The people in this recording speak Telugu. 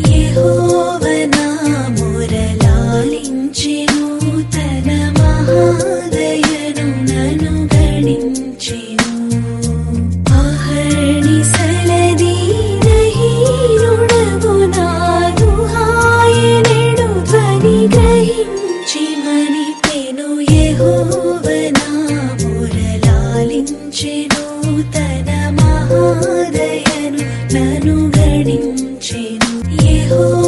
యెహోవా నా మొరలాలించెను, తన మహాదయను నన్ను గణించెను. అహర్నిశలది దహీనుడగు నాదు ఆయనెడు ధ్వని గ్రహించి మనిపెను. యెహోవా నా మొరలాలించెను, తన మహాదయను నన్ను గణించెను. యెహోవా